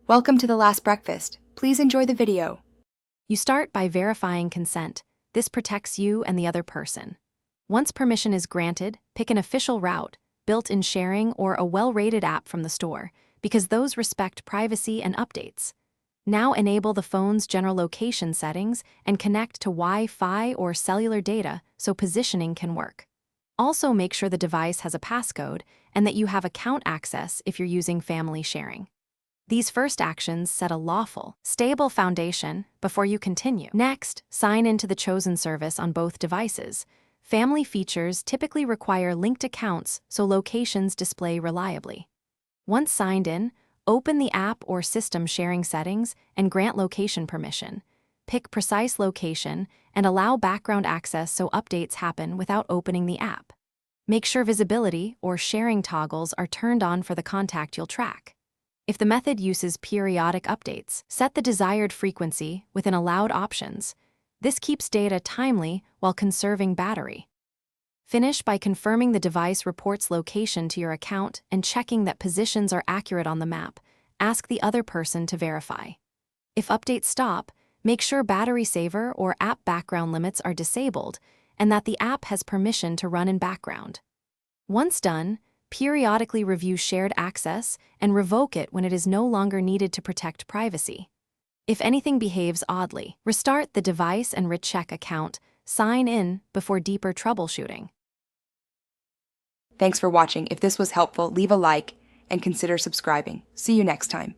Welcome to The Last Breakfast. Please enjoy the video. You start by verifying consent. This protects you and the other person. Once permission is granted, pick an official route, built-in sharing, or a well-rated app from the store, because those respect privacy and updates. Now enable the phone's general location settings and connect to Wi-Fi or cellular data so positioning can work. Also make sure the device has a passcode and that you have account access if you're using family sharing. These first actions set a lawful, stable foundation before you continue. Next, sign into the chosen service on both devices. Family features typically require linked accounts so locations display reliably. Once signed in, open the app or system sharing settings and grant location permission. Pick precise location and allow background access so updates happen without opening the app. Make sure visibility or sharing toggles are turned on for the contact you'll track. If the method uses periodic updates, set the desired frequency within allowed options. This keeps data timely while conserving battery. Finish by confirming the device reports location to your account and checking that positions are accurate on the map. Ask the other person to verify. If updates stop, make sure battery saver or app background limits are disabled and that the app has permission to run in background. Once done, periodically review shared access and revoke it when it is no longer needed to protect privacy. If anything behaves oddly, restart the device and recheck account. Sign in before deeper troubleshooting. Thanks for watching. If this was helpful, leave a like and consider subscribing. See you next time.